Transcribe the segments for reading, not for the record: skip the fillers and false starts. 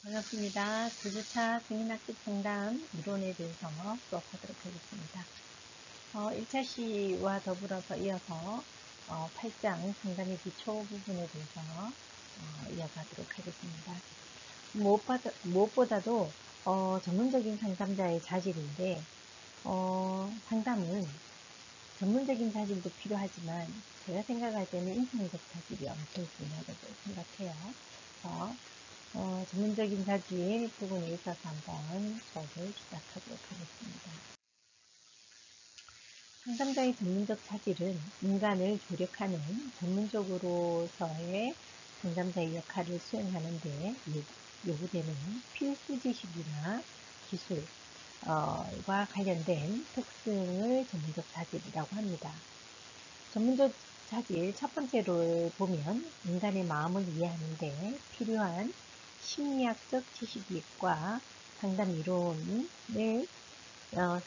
반갑습니다. 9주차 승인학습 상담 이론에 대해서 수업하도록 하겠습니다. 1차 시와 더불어서 이어서 8장 상담의 기초 부분에 대해서 이어가도록 하겠습니다. 무엇보다도 전문적인 상담자의 자질인데 상담은 전문적인 자질도 필요하지만 제가 생각할 때는 인성적 자질이 엄청 중요하다고 생각해요. 그래서 전문적인 자질 부분에 있어서 한번 수업을 시작하도록 하겠습니다. 상담자의 전문적 자질은 인간을 조력하는 전문적으로서의 상담자의 역할을 수행하는 데 요구되는 필수 지식이나 기술과 관련된 특성을 전문적 자질이라고 합니다. 전문적 자질 첫 번째로 보면 인간의 마음을 이해하는 데 필요한 심리학적 지식과 상담 이론을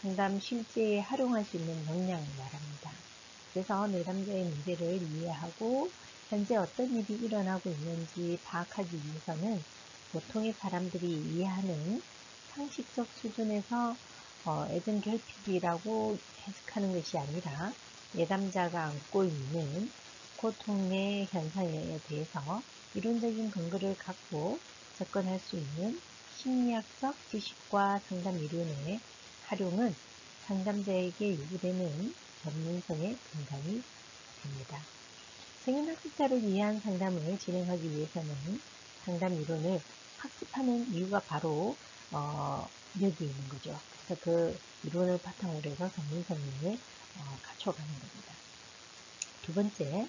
상담 실제에 활용할 수 있는 역량을 말합니다. 그래서 내담자의 문제를 이해하고 현재 어떤 일이 일어나고 있는지 파악하기 위해서는 보통의 사람들이 이해하는 상식적 수준에서 애정 결핍이라고 해석하는 것이 아니라 내담자가 안고 있는 고통의 현상에 대해서 이론적인 근거를 갖고 접근할 수 있는 심리학적 지식과 상담 이론의 활용은 상담자에게 요구되는 전문성의 근간이 됩니다. 성인학습자를 위한 상담을 진행하기 위해서는 상담 이론을 학습하는 이유가 바로 여기 있는 거죠. 그래서 그 이론을 바탕으로 해서 전문성을 갖춰가는 겁니다. 두 번째,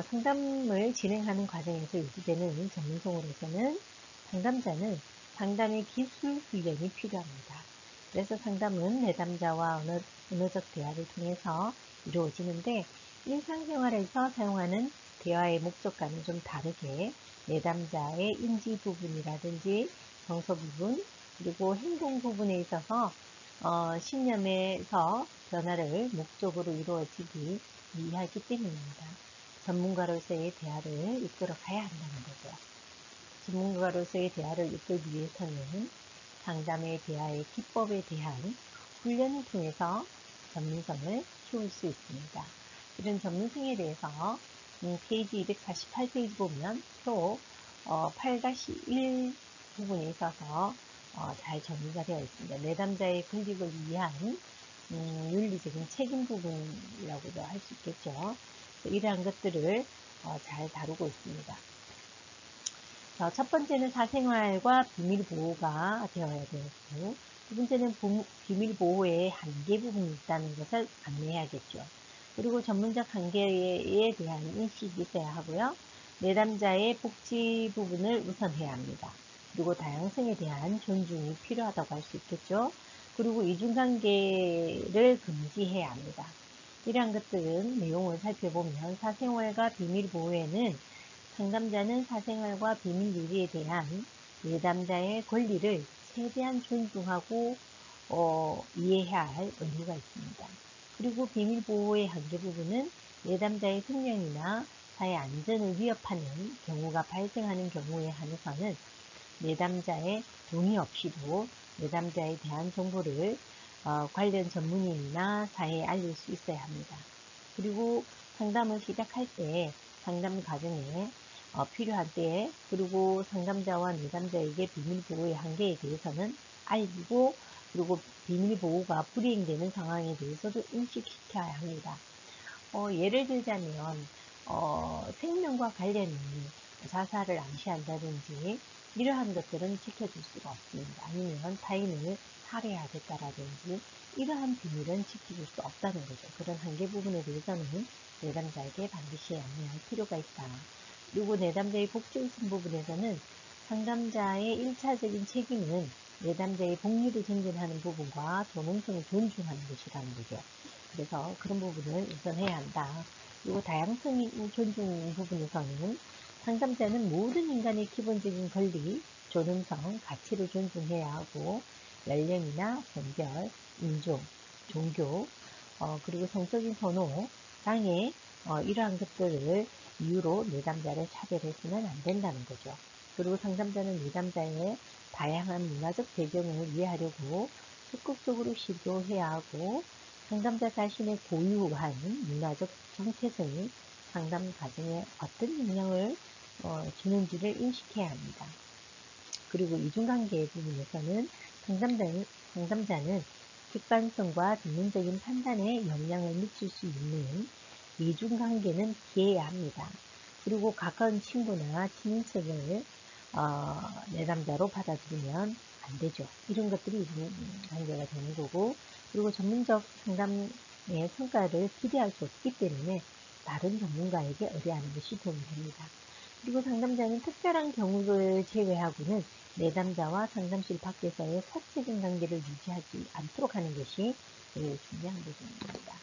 상담을 진행하는 과정에서 요구되는 전문성으로서는 상담자는 상담의 기술 훈련이 필요합니다. 그래서 상담은 내담자와 언어적 대화를 통해서 이루어지는데 일상생활에서 사용하는 대화의 목적과는 좀 다르게 내담자의 인지 부분이라든지 정서 부분 그리고 행동 부분에 있어서 신념에서 변화를 목적으로 이루어지기 위하기 때문입니다. 전문가로서의 대화를 이끌어 가야 한다는 거죠. 전문가로서의 대화를 이끌기 위해서는 상담의 대화의 기법에 대한 훈련을 통해서 전문성을 키울 수 있습니다. 이런 전문성에 대해서 페이지 248페이지 보면 표 8-1 부분에 있어서 잘 정리가 되어 있습니다. 내담자의 권익을 위한 윤리적인 책임 부분이라고도 할 수 있겠죠. 이러한 것들을 잘 다루고 있습니다. 첫 번째는 사생활과 비밀보호가 되어야 되고 두 번째는 비밀보호의 한계 부분이 있다는 것을 안내해야겠죠. 그리고 전문적 한계에 대한 인식이 있어야 하고요. 내담자의 복지 부분을 우선해야 합니다. 그리고 다양성에 대한 존중이 필요하다고 할 수 있겠죠. 그리고 이중관계를 금지해야 합니다. 이러한 것들은 내용을 살펴보면 사생활과 비밀보호에는 상담자는 사생활과 비밀유지에 대한 내담자의 권리를 최대한 존중하고 이해해야 할 의무가 있습니다. 그리고 비밀보호의 한계 부분은 내담자의 생명이나 사회 안전을 위협하는 경우가 발생하는 경우에 한해서는 내담자의 동의 없이도 내담자에 대한 정보를 관련 전문인이나 사회에 알릴 수 있어야 합니다. 그리고 상담을 시작할 때 상담 과정에 필요한 때에 그리고 상담자와 내담자에게 비밀보호의 한계에 대해서는 알리고 그리고 비밀보호가 불이행되는 상황에 대해서도 인식시켜야 합니다. 예를 들자면 생명과 관련이 자살을 암시한다든지 이러한 것들은 지켜줄 수가 없습니다. 아니면 타인을 살해하겠다라든지 이러한 비밀은 지켜줄 수 없다는 거죠. 그런 한계 부분에 대해서는 내담자에게 반드시 안내할 필요가 있다. 그리고 내담자의 복지 우선 부분에서는 상담자의 1차적인 책임은 내담자의 복리를 증진하는 부분과 존엄성을 존중하는 것이라는 거죠. 그래서 그런 부분을 우선해야 한다. 그리고 다양성 존중 부분에서는 상담자는 모든 인간의 기본적인 권리, 존엄성, 가치를 존중해야 하고 연령이나 성별, 인종, 종교, 그리고 성적인 선호, 장애 이러한 것들을 이유로 내담자를 차별해서는 안 된다는 거죠. 그리고 상담자는 내담자의 다양한 문화적 배경을 이해하려고 적극적으로 시도해야 하고, 상담자 자신의 고유한 문화적 정체성이 상담 과정에 어떤 영향을 주는지를 인식해야 합니다. 그리고 이중관계 부분에서는 상담자는 객관성과 전문적인 판단에 영향을 미칠 수 있는 이중관계는 피해야 합니다. 그리고 가까운 친구나 친인척을 내담자로 받아들이면 안 되죠. 이런 것들이 이중관계가 되는 거고, 그리고 전문적 상담의 성과를 기대할 수 없기 때문에 다른 전문가에게 의뢰하는 것이 도움이 됩니다. 그리고 상담자는 특별한 경우를 제외하고는 내담자와 상담실 밖에서의 사적인 관계를 유지하지 않도록 하는 것이 제일 중요한 부분입니다.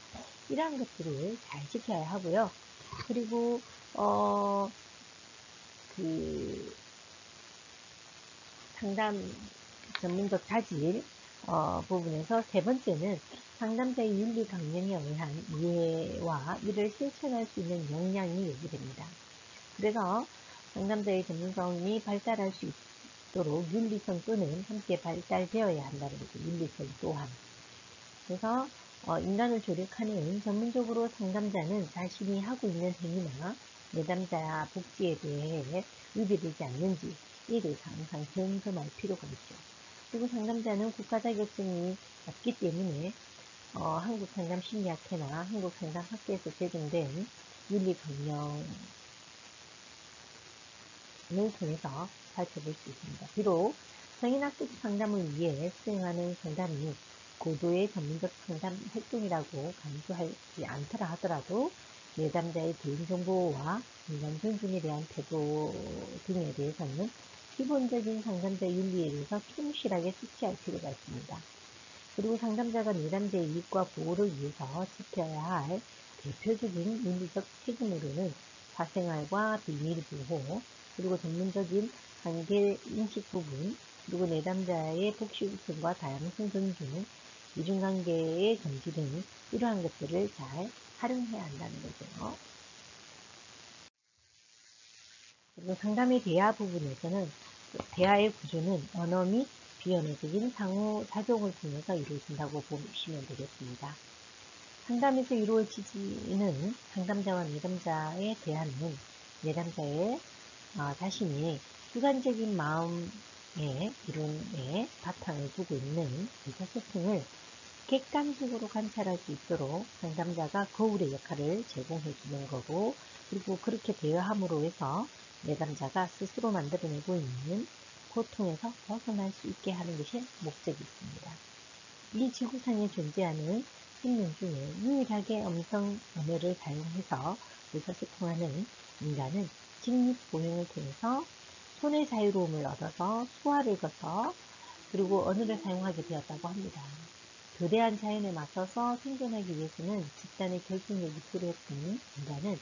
이러한 것들을 잘 지켜야 하고요. 그리고 상담 전문적 자질 부분에서 세 번째는 상담자의 윤리 강령에 의한 이해와 이를 실천할 수 있는 역량이 요구됩니다. 그래서 상담자의 전문성이 발달할 수 있도록 윤리성 또는 함께 발달되어야 한다는 거죠. 윤리성 또한. 그래서 인간을 조력하는 전문적으로 상담자는 자신이 하고 있는 행위나 내담자 복지에 대해 위배되지 않는지 이에 대해서 항상 점검할 필요가 있죠. 그리고 상담자는 국가 자격증이 없기 때문에 한국상담심리학회나 한국상담학회에서 제정된 윤리 강령을 통해서 살펴볼 수 있습니다. 비록 성인학습 상담을 위해 수행하는 상담이 고도의 전문적 상담 활동이라고 간주하지 않더라 하더라도 내담자의 개인정보와 인간 존중에 대한 태도 등에 대해서는 기본적인 상담자 윤리에 대해서 충실하게 숙지할 필요가 있습니다. 그리고 상담자가 내담자의 이익과 보호를 위해서 지켜야 할 대표적인 윤리적 책임으로는 사생활과 비밀 보호, 그리고 전문적인 관계 인식 부분, 그리고 내담자의 복식성과 다양성 존중, 이중관계의 금지 등 이러한 것들을 잘 활용해야 한다는 거죠. 그리고 상담의 대화 부분에서는 대화의 구조는 언어 및 비언어적인 상호작용을 통해서 이루어진다고 보시면 되겠습니다. 상담에서 이루어지는 상담자와 내담자의 대화는 내담자의 자신이 주관적인 마음의 이론에 바탕을 두고 있는 의사소통을 객관적으로 관찰할 수 있도록 상담자가 거울의 역할을 제공해 주는 거고, 그리고 그렇게 대화함으로 해서 내담자가 스스로 만들어내고 있는 고통에서 벗어날 수 있게 하는 것이 목적이 있습니다. 이 지구상에 존재하는 생명 중에 유일하게 음성 언어를 사용해서 의사소통하는 인간은 직립보행을 통해서 손의 자유로움을 얻어서 수화를 거쳐 그리고 언어를 사용하게 되었다고 합니다. 거대한 자연에 맞서서 생존하기 위해서는 집단의 결속력이 필요했던 인간은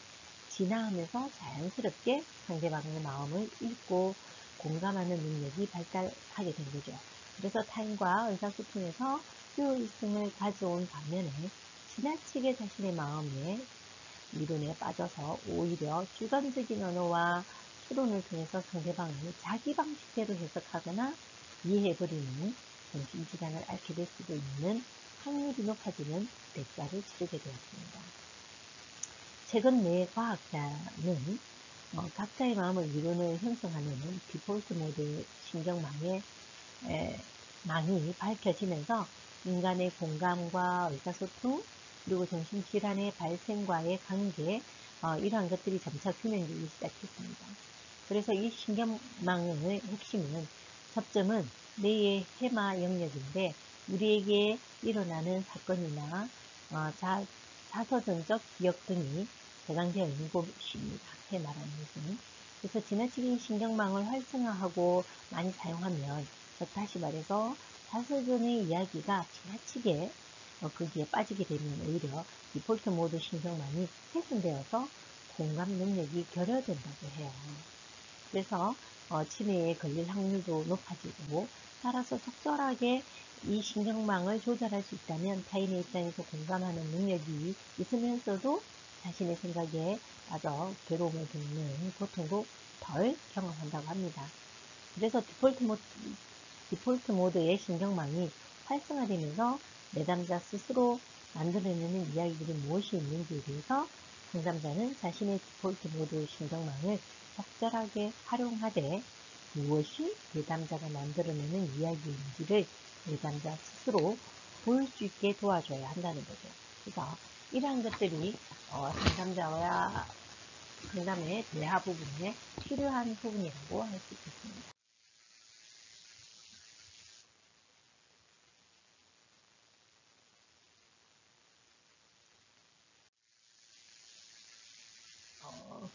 진화하면서 자연스럽게 상대방의 마음을 읽고 공감하는 능력이 발달하게 된 거죠. 그래서 타인과 의사소통에서 효율성을 가져온 반면에 지나치게 자신의 마음의 이론에 빠져서 오히려 주관적인 언어와 추론을 통해서 상대방을 자기 방식대로 해석하거나 이해해버리는 정신질환을 앓게 될 수도 있는 확률이 높아지는 대가를 치르게 되었습니다. 최근 뇌과학자는 각자의 마음의 이론을 형성하는 디폴트 모드 신경망의 망이 밝혀지면서 인간의 공감과 의사소통, 그리고 정신질환의 발생과의 관계, 이러한 것들이 점차 규명되기 시작했습니다. 그래서 이 신경망의 핵심은 접점은 뇌의 해마 영역인데 우리에게 일어나는 사건이나 자서전적 기억 등이 저장되어 있는 곳입니다. 해마라는 것은. 그래서 지나치게 신경망을 활성화하고 많이 사용하면 다시 말해서 자서전의 이야기가 지나치게 거기에 빠지게 되면 오히려 디폴트 모드 신경망이 훼손되어서 공감 능력이 결여된다고 해요. 그래서 치매에 걸릴 확률도 높아지고, 따라서 적절하게 이 신경망을 조절할 수 있다면 타인의 입장에서 공감하는 능력이 있으면서도 자신의 생각에 빠져 괴로움을 겪는 고통도 덜 경험한다고 합니다. 그래서 디폴트 모드의 신경망이 활성화되면서 내담자 스스로 만들어내는 이야기들이 무엇이 있는지에 대해서 상담자는 자신의 디폴트 모드 신경망을 적절하게 활용하되 무엇이 내담자가 만들어내는 이야기인지를 내담자 스스로 볼 수 있게 도와줘야 한다는 거죠. 그래서 이러한 것들이 상담자와 상담의 대화 부분에 필요한 부분이라고 할 수 있겠습니다.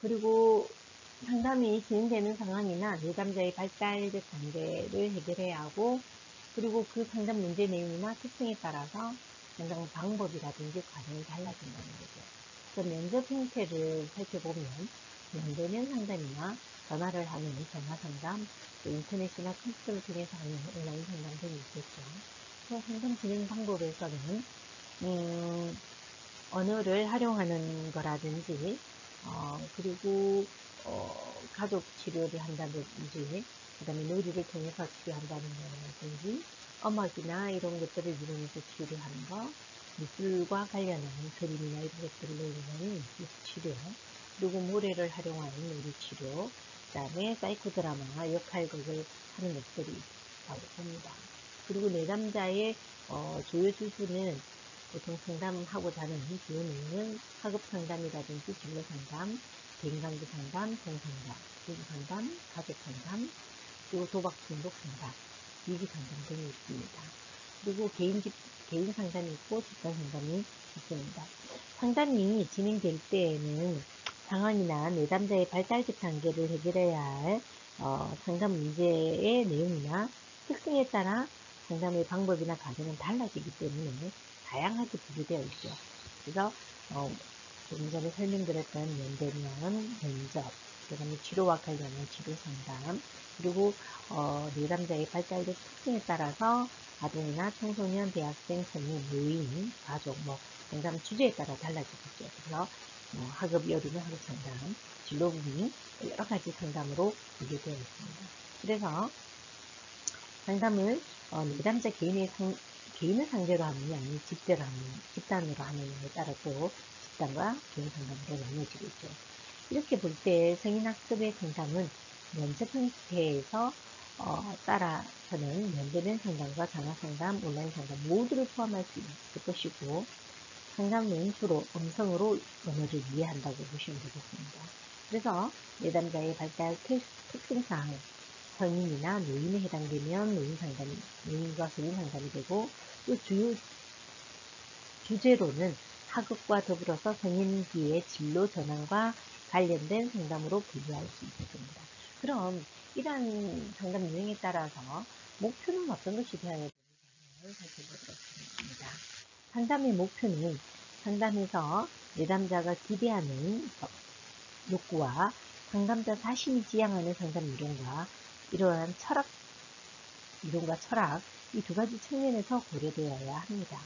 그리고 상담이 진행되는 상황이나 내담자의 발달적 단계를 해결해야 하고, 그리고 그 상담 문제 내용이나 특성에 따라서 상담 방법이라든지 과정이 달라진다는 거죠. 그래서 면접 형태를 살펴보면 면대면 상담이나 전화를 하는 전화 상담, 또 인터넷이나 컴퓨터를 통해서 하는 온라인 상담 등이 있겠죠. 또 상담 진행 방법에서는 언어를 활용하는 거라든지, 그리고 가족 치료를 한다든지, 그 다음에 놀이를 통해서 치료한다는 거라든지, 음악이나 이런 것들을 이용해서 치료를 하는 거, 미술과 관련한 그림이나 이런 것들을 이용하는 미술 치료, 그리고 모래를 활용하는 놀이 치료, 그 다음에 사이코드라마 역할극을 하는 것들이 있다고 봅니다. 그리고 내담자의 조회 수준은 보통 상담하고자 하는 주요 내용은 학업 상담이라든지 진로 상담, 대인관계 상담, 동상담, 부부 상담, 가족 상담, 그리고 도박 중독 상담, 위기 상담 등이 있습니다. 그리고 개인 상담이 있고 집단 상담이 있습니다. 상담이 진행될 때에는 상황이나 내담자의 발달적 단계를 해결해야 할 상담 문제의 내용이나 특성에 따라 상담의 방법이나 과정은 달라지기 때문에 다양하게 분류되어 있죠. 그래서 조금 전에 설명드렸던 면대면, 면접, 그 다음에 치료와 관련한 치료 상담, 그리고 내담자의 발달적 특성에 따라서 아동이나 청소년, 대학생, 성인, 노인, 가족, 상담 주제에 따라 달라지겠죠. 그래서 학업 여류는 학업 상담, 진로 부분이 여러 가지 상담으로 분류되어 있습니다. 그래서 상담을 내담자 개인을 상대로 하느냐, 아니면 집단으로 하느냐에 따라 또 집단과 개인 상담으로 나눠지고 있죠. 이렇게 볼 때 성인학습의 상담은 면접 형태에서 따라서는 면대면 상담과 전화상담, 온라인 상담 모두를 포함할 수 있을 것이고, 상담은 주로 음성으로 언어를 이해한다고 보시면 되겠습니다. 그래서 내담자의 발달 특성상 성인이나 노인에 해당되면 노인과 성인 상담이 되고, 또 주제로는 학업과 더불어서 성인기의 진로 전환과 관련된 상담으로 분류할 수 있습니다. 그럼 이러한 상담 유형에 따라서 목표는 어떤 것이 되어야 되는지 살펴보도록 하겠습니다. 상담의 목표는 상담에서 내담자가 기대하는 욕구와 상담자 자신이 지향하는 상담 이론과 이러한 이론과 철학, 이 두 가지 측면에서 고려되어야 합니다.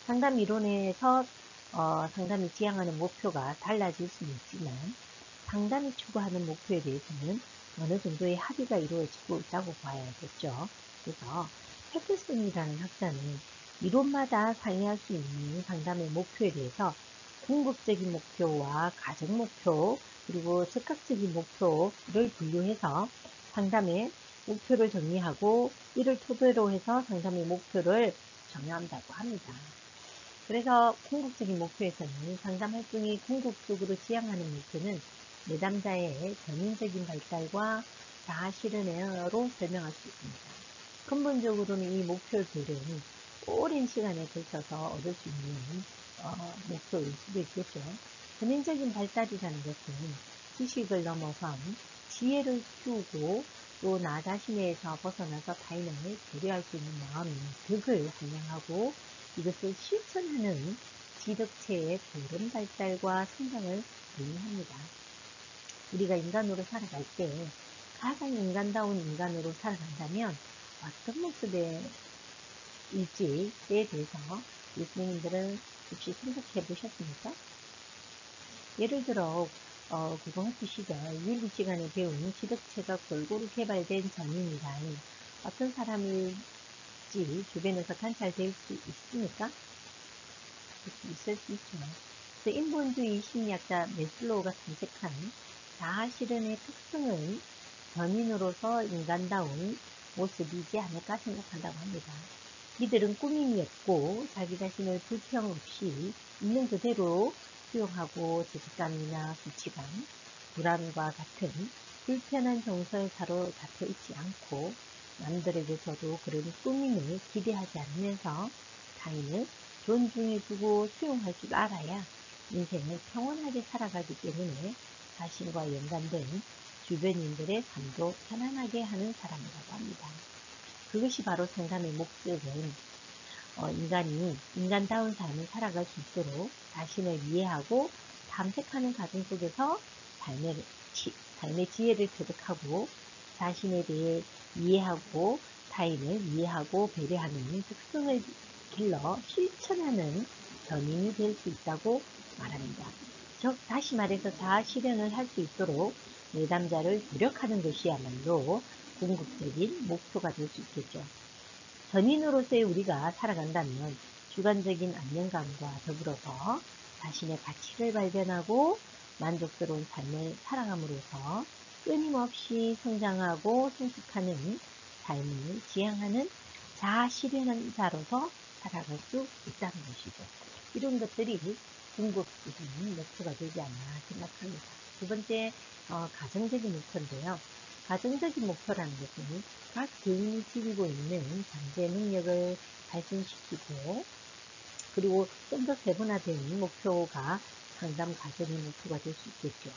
상담 이론에서 상담이 지향하는 목표가 달라질 수는 있지만 상담이 추구하는 목표에 대해서는 어느 정도의 합의가 이루어지고 있다고 봐야겠죠. 그래서 패터슨이라는 학자는 이론마다 상의할 수 있는 상담의 목표에 대해서 궁극적인 목표와 가정 목표, 그리고 즉각적인 목표를 분류해서 상담의 목표를 정리하고 이를 토대로 해서 상담의 목표를 정한다고 합니다. 그래서 궁극적인 목표에서는 상담 활동이 궁극적으로 지향하는 목표는 내담자의 전인적인 발달과 자아 실현으로 설명할 수 있습니다. 근본적으로는 이 목표들은 오랜 시간에 걸쳐서 얻을 수 있는 목표일 수도 있겠죠. 전인적인 발달이라는 것은 지식을 넘어선 지혜를 키우고 또 나 자신에서 벗어나서 타인을 배려할 수 있는 마음의 덕을 함양하고 이것을 실천하는 지덕체의 고른 발달과 성장을 의미합니다. 우리가 인간으로 살아갈 때 가장 인간다운 인간으로 살아간다면 어떤 모습의 일지에 대해서 예수님들은 혹시 생각해 보셨습니까? 예를 들어 고등학교 시절 윤리 시간에 배운 지덕체가 골고루 개발된 전인이란 어떤 사람일지 주변에서 관찰될 수 있습니까? 있을 수 있죠. 그래서 인본주의 심리학자 메슬로우가 탐색한 자아 실현의 특성은 전인으로서 인간다운 모습이지 않을까 생각한다고 합니다. 이들은 꾸밈이 없고 자기 자신을 불평 없이 있는 그대로 수용하고 죄책감이나 수치감, 불안과 같은 불편한 정서에 사로잡혀 있지 않고 남들에게서도 그런 꾸밈을 기대하지 않으면서 타인을 존중해주고 수용할 줄 알아야 인생을 평온하게 살아가기 때문에 자신과 연관된 주변인들의 삶도 편안하게 하는 사람이라고 합니다. 그것이 바로 상담의 목적은 인간이 인간다운 삶을 살아갈 수 있도록 자신을 이해하고 탐색하는 과정 속에서 삶의 지혜를 터득하고 자신에 대해 이해하고 타인을 이해하고 배려하는 특성을 길러 실천하는 전인이 될 수 있다고 말합니다. 즉 다시 말해서 자아 실현을 할 수 있도록 내담자를 노력하는 것이야말로 궁극적인 목표가 될 수 있겠죠. 전인으로서의 우리가 살아간다면 주관적인 안정감과 더불어서 자신의 가치를 발견하고 만족스러운 삶을 살아감으로써 끊임없이 성장하고 성숙하는 삶을 지향하는 자아 실현자로서 살아갈 수 있다는 것이죠. 이런 것들이 궁극적인 목표가 되지 않나 생각합니다. 두 번째, 가정적인 목표인데요. 가정적인 목표라는 것은 각 개인이 지니고 있는 잠재 능력을 발전시키고 그리고 좀 더 세분화된 목표가 상담 과정의 목표가 될 수 있겠죠.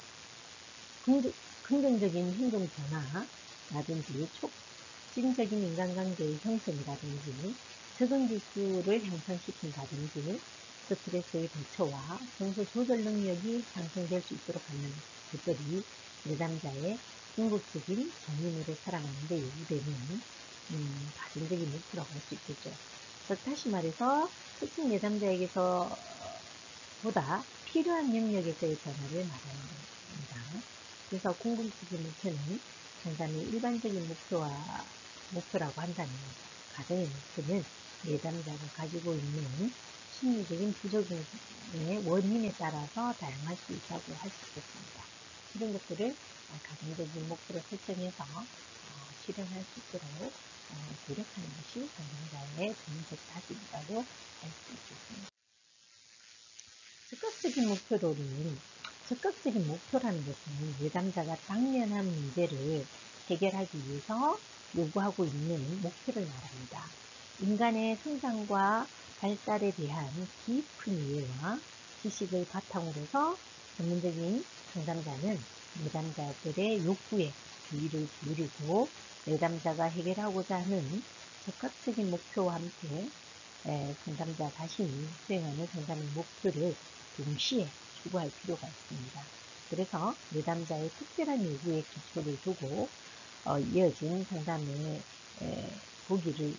긍정적인 행동 변화라든지 촉진적인 인간관계의 형성이라든지 적응 기술을 향상시킨다든지 스트레스의 대처와 정서 조절 능력이 향상될 수 있도록 하는 것들이 내담자의 궁극적인 전인으로 살아가는 데 요구되는 가정적인 목표라고 할 수 있겠죠. 다시 말해서 특정 내담자에게서 보다 필요한 영역에서의 변화를 말하는 겁니다. 그래서 궁극적인 목표는 상담의 일반적인 목표라고 한다면 가정의 목표는 내담자가 가지고 있는 심리적인 부적응의 원인에 따라서 다양할 수 있다고 할 수 있겠습니다. 이런 것들을 가정적인 목표로 설정해서 실현할 수 있도록 노력하는 것이 상담자의 전문적 다짐이라고 할 수 있겠습니다. 적극적인 목표라는 것은 내담자가 당면한 문제를 해결하기 위해서 요구하고 있는 목표를 말합니다. 인간의 성장과 발달에 대한 깊은 이해와 지식을 바탕으로 전문적인 상담자는 내담자들의 욕구에 주의를 기울이고 내담자가 해결하고자 하는 적극적인 목표와 함께 상담자 자신이 수행하는 상담의 목표를 동시에 추구할 필요가 있습니다. 그래서 내담자의 특별한 요구에 기초를 두고 이어진 상담의 보기를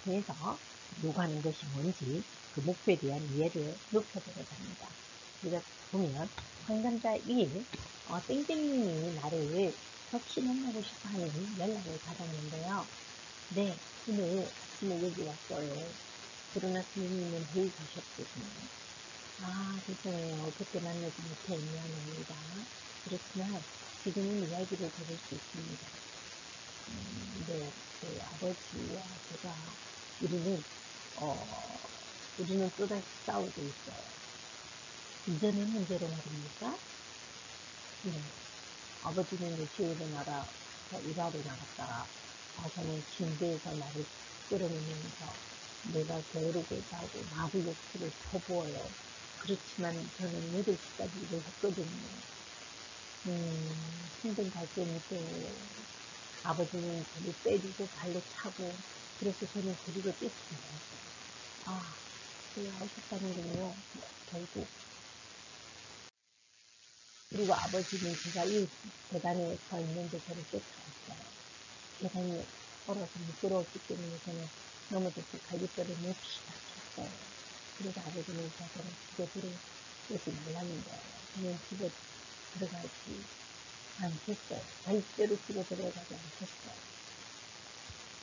통해서 요구하는 것이 뭔지 그 목표에 대한 이해를 높여보려고 합니다. 우리가 보면 상담자 1, 땡땡님이 나를 접시 만나고 싶어하는 연락을 받았는데요. 네, 오늘 아침에 여기 왔어요. 그러나 선생님은 회의 가셨거든요. 죄송해요. 그때 만나지 못해 미안합니다. 그렇지만 지금은 이야기를 들을 수 있습니다. 네, 그 아버지와 제가 우리는 또다시 싸우고 있어요. 이전의 문제로 말입니까? 네. 아버지는 일주일에 일하러 나갔다가 저는 침대에서 나를 끌어내면서 내가 게으르고 있다고 마구 욕설을 퍼부어요. 그렇지만 저는 8시까지 일을 했거든요. 힘든 발전이 또 아버지는 저를 때리고 발로 차고 그래서 저는 그리고 쫓아나왔어요. 하셨다는군요. 결국 그리고 아버지는 제가 이 계단에 서 있는데 저를 쫓아왔어요. 계단이 얼어서 미끄러웠기 때문에 저는 넘어져서 갈비뼈를 몹시 다쳤어요. 그래서 아버지는 저를 집에 들어오지 말라는 거예요. 저는 집에 들어가지 않겠어요. 절대로 집에 들어가지 않겠어요.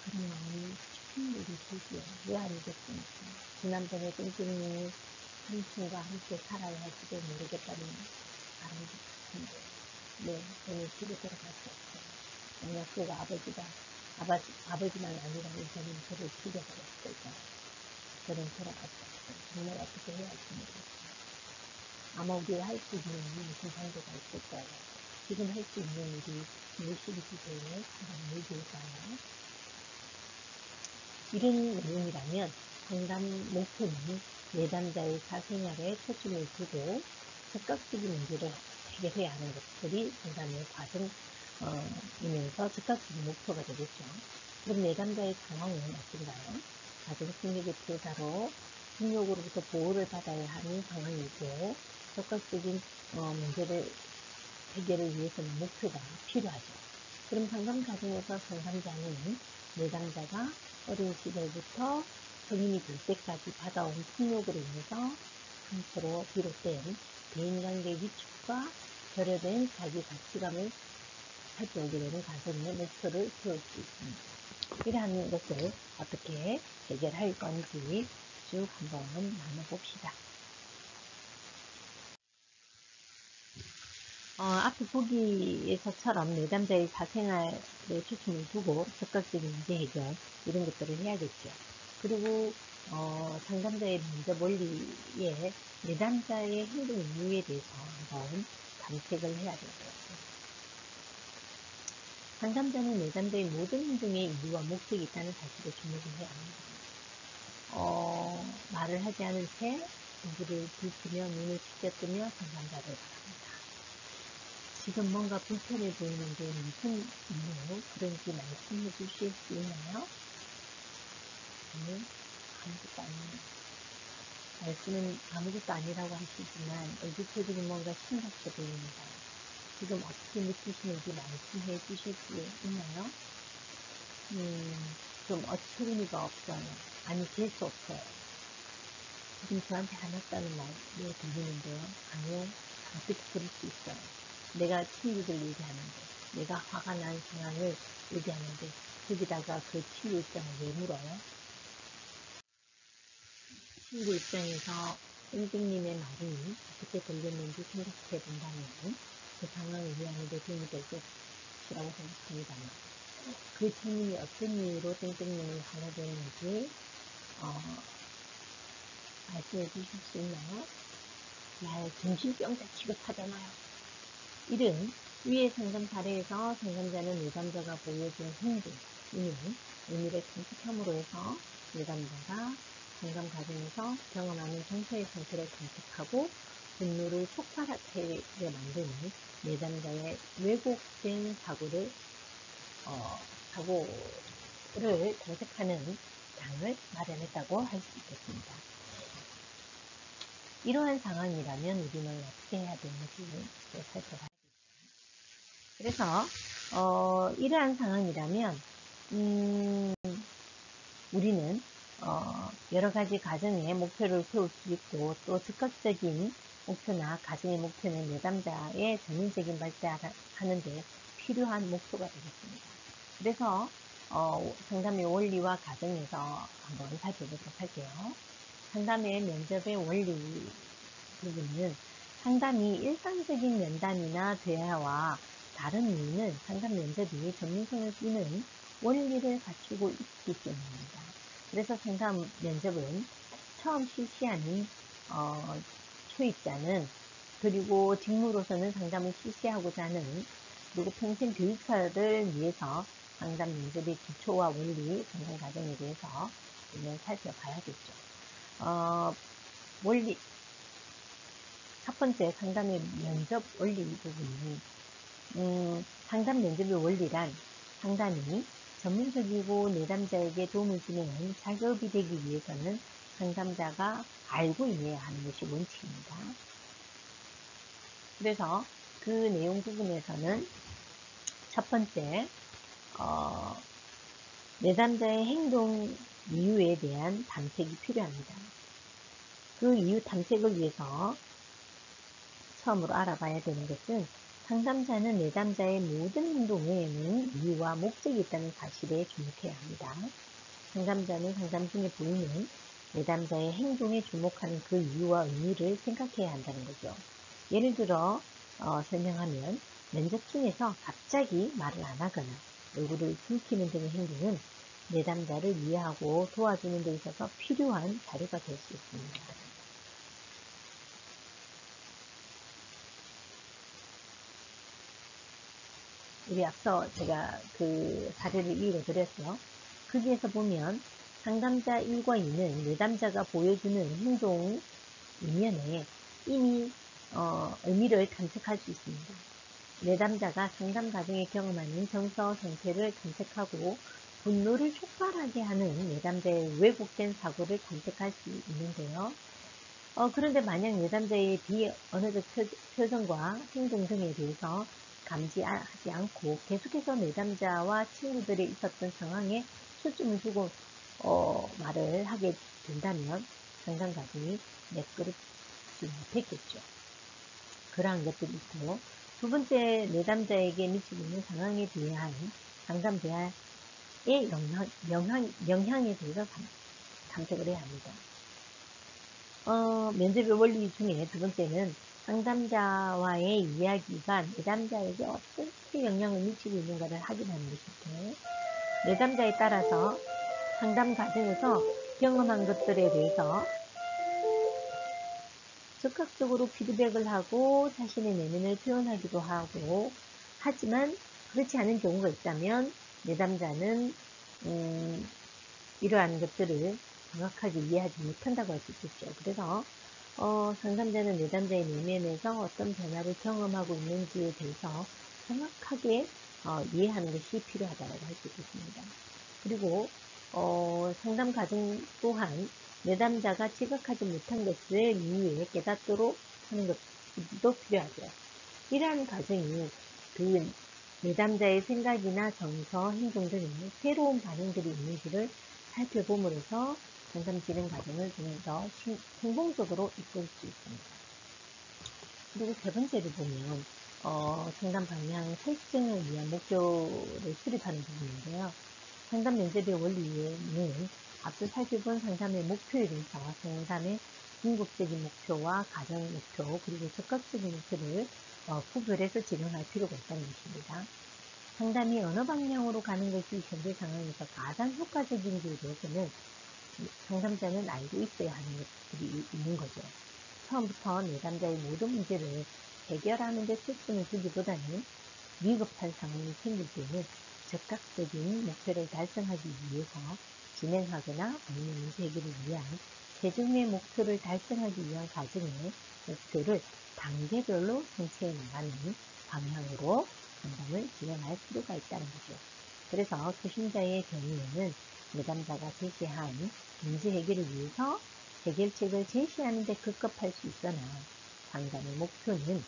그런 마음이 충분히 들고요. 왜 아니겠습니까? 지난번에 땡땡이 삼촌과 함께 살아야 할지도 모르겠다는 바람도 같은데, 네, 저는 집에 들어갈 수 없어요. 만약 제가 아버지만 아니라면 저는 저를 죽여버렸을 거예요. 저는 돌아갈 수 없어요. 정말 어떻게 해야 할지 모르겠어요. 아마 우리가 할 수 있는 무슨 방도가 있을 거예요. 지금 할 수 있는 일이 무엇이기 때문에 그런 일일까요? 이런 내용이라면 상담 목표는 내담자의 사생활에 초점을 두고 즉각적인 문제를 해결해야 하는 것들이 상담의 과정이면서 즉각적인 목표가 되겠죠. 그럼 내담자의 상황은 어떤가요? 가정폭력의 피해자로 폭력으로부터 보호를 받아야 하는 상황이고 적극적인 문제를 해결을 위해서는 목표가 필요하죠. 그럼 상담 과정에서 상담자는 내담자가 어린 시절부터 성인이 될 때까지 받아온 폭력으로 인해서 상처로 비롯된 대인관계 위축과 결여된 자기 가치감을 살펴오게 되는 과정의 목표를 세울 수 있습니다. 이러한 것을 어떻게 해결할 건지 쭉 한번 나눠봅시다. 앞에 보기에서처럼 내담자의 사생활에 초점을 두고 적극적인 문제 해결 이런 것들을 해야겠죠. 그리고 상담자의 면접 원리에 내담자의 행동 이유에 대해서 한번 탐색을 해야 되고요. 상담자는 내담자의 모든 행동에 이유와 목적이 있다는 사실에 주목을 해야 합니다. 말을 하지 않은 채 얼굴을 붉히며 눈을 피겨뜨며 상담자를 바랍니다. 지금 뭔가 불편해 보이는데 무슨 이유 그런지 말씀해 주실 수 있나요? 아무것도 아니에요. 말씀은 아무것도 아니라고 하시지만 얼굴 표정이 뭔가 심각해 보입니다. 지금 어떻게 느끼시는지 말씀해 주실 수 있나요? 좀 어처구니가 없어요. 아니 재수 없어요. 지금 저한테 화났다는 말이 들리는데요. 아니요. 어떻게 그럴 수 있어요. 내가 친구들 얘기하는데, 내가 화가 난 상황을 얘기하는데, 거기다가 그 친구 입장을 왜 물어요? 친구 입장에서 땡땡님의 말이 어떻게 들렸는지 생각해 본다면 그 상황을 이해하는 데 도움이 될 것이라고 생각합니다만, 그 친구이 어떤 이유로 땡땡님을 화나게 했는지 말씀해 주실 수 있나요? 날 정신병자 취급하잖아요. 이런 위의 상담 사례에서 상담자는 내담자가 보여준 행동이는 의미를 탐색함으로 해서 내담자가 상담 과정에서 경험하는 정서의 상태를 탐색하고 분노를 폭발하게 만드는 내담자의 왜곡된 사고를 탐색하는 장을 마련했다고 할 수 있겠습니다. 이러한 상황이라면 우리는 어떻게 해야 되는지 살펴봐야겠죠. 그래서 이러한 상황이라면 우리는 여러 가지 가정의 목표를 세울 수 있고 또 즉각적인 목표나 가정의 목표는 내담자의 전인적인 발달하는 데 필요한 목표가 되겠습니다. 그래서 상담의 원리와 과정에서 한번 살펴보도록 할게요. 상담의 면접의 원리 부분은 상담이 일상적인 면담이나 대화와 다른 이유는 상담 면접이 전문성을 띠는 원리를 갖추고 있기 때문입니다. 그래서 상담 면접은 처음 실시하는 초입자는 그리고 직무로서는 상담을 실시하고자 하는 그리고 평생 교육자를 위해서 상담 면접의 기초와 원리, 상담 과정에 대해서 우리는 살펴봐야겠죠. 원리 첫 번째 상담의 면접 원리 부분은 상담 면접의 원리란 상담이 전문적이고 내담자에게 도움을 주는 작업이 되기 위해서는 상담자가 알고 임해야 하는 것이 원칙입니다. 그래서 그 내용 부분에서는 첫 번째 내담자의 행동 이유에 대한 탐색이 필요합니다. 그 이유 탐색을 위해서 처음으로 알아봐야 되는 것은 상담자는 내담자의 모든 행동에는 이유와 목적이 있다는 사실에 주목해야 합니다. 상담자는 상담 중에 보이는 내담자의 행동에 주목하는 그 이유와 의미를 생각해야 한다는 거죠. 예를 들어 설명하면 면접 중에서 갑자기 말을 안 하거나 얼굴을 붉히는 등의 행동은 내담자를 이해하고 도와주는 데 있어서 필요한 자료가 될 수 있습니다. 우리 앞서 제가 그 사례를 읽어드렸죠. 거기에서 보면 상담자 1과 2는 내담자가 보여주는 행동 이면에 이미 의미를 탐색할 수 있습니다. 내담자가 상담 과정에 경험하는 정서 상태를 탐색하고 분노를 촉발하게 하는 내담자의 왜곡된 사고를 탐색할 수 있는데요. 그런데 만약 내담자의 비언어적 표정과 행동 등에 대해서 감지하지 않고 계속해서 내담자와 친구들이 있었던 상황에 초점을 두고 말을 하게 된다면 상담 과정이 매끄럽지 못했겠죠. 그러한 것들이 있고, 두 번째 내담자에게 미치고 있는 상황에 대한 상담 대화의 영향에 대해서 탐색을 해야 합니다. 면접의 원리 중에 두 번째는 상담자와의 이야기가 내담자에게 어떻게 영향을 미치고 있는가를 확인하는 것인데, 내담자에 따라서 상담 과정에서 경험한 것들에 대해서 적극적으로 피드백을 하고 자신의 내면을 표현하기도 하고, 하지만 그렇지 않은 경우가 있다면 내담자는 이러한 것들을 정확하게 이해하지 못한다고 할 수 있겠죠. 그래서 상담자는 내담자의 내면에서 어떤 변화를 경험하고 있는지에 대해서 정확하게 이해하는 것이 필요하다고 할 수 있겠습니다. 그리고 상담 과정 또한 내담자가 지각하지 못한 것을 이후에 깨닫도록 하는 것도 필요하죠. 이러한 과정이 그 내담자의 생각이나 정서, 행동 등의 새로운 반응들이 있는지를 살펴봄으로써 상담 진행 과정을 좀 더 성공적으로 이끌 수 있습니다. 그리고 세 번째를 보면 상담 방향 설정을 위한 목표를 수립하는 부분인데요. 상담 면접의 원리에는 앞서 살펴본 상담의 목표에 대해서 상담의 궁극적인 목표와 가정 목표 그리고 적극적인 목표를 구별해서 진행할 필요가 있다는 것입니다. 상담이 어느 방향으로 가는 것이 현재 상황에서 가장 효과적인지에 대해서는 상담자는 알고 있어야 하는 것들이 있는 거죠. 처음부터 내담자의 모든 문제를 해결하는 데 초점을 두기보다는 위급한 상황이 생길 때는 즉각적인 목표를 달성하기 위해서 진행하거나 아니면 문제 해결을 위한 최종의 목표를 달성하기 위한 과정의 목표를 단계별로 성취해 나가는 방향으로 상담을 진행할 필요가 있다는 거죠. 그래서 초심자의 경우에는 내담자가 제시한 문제 해결을 위해서 해결책을 제시하는 데 급급할 수 있으나 상담의 목표는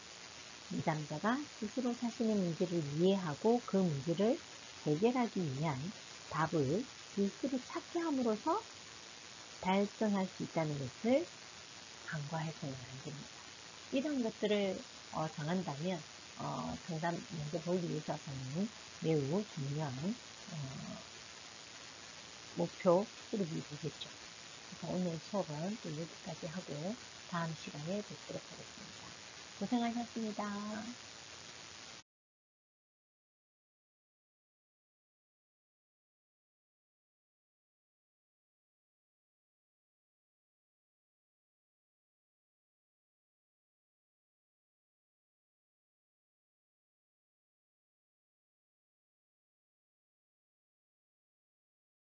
내담자가 스스로 자신의 문제를 이해하고 그 문제를 해결하기 위한 답을 스스로 찾게 함으로써 달성할 수 있다는 것을 간과해서는 안 됩니다. 이런 것들을 정한다면 상담 면접 원리에 있어서는 매우 중요한 목표 수립이 되겠죠. 그래서 오늘 수업은 또 여기까지 하고 다음 시간에 뵙도록 하겠습니다. 고생하셨습니다.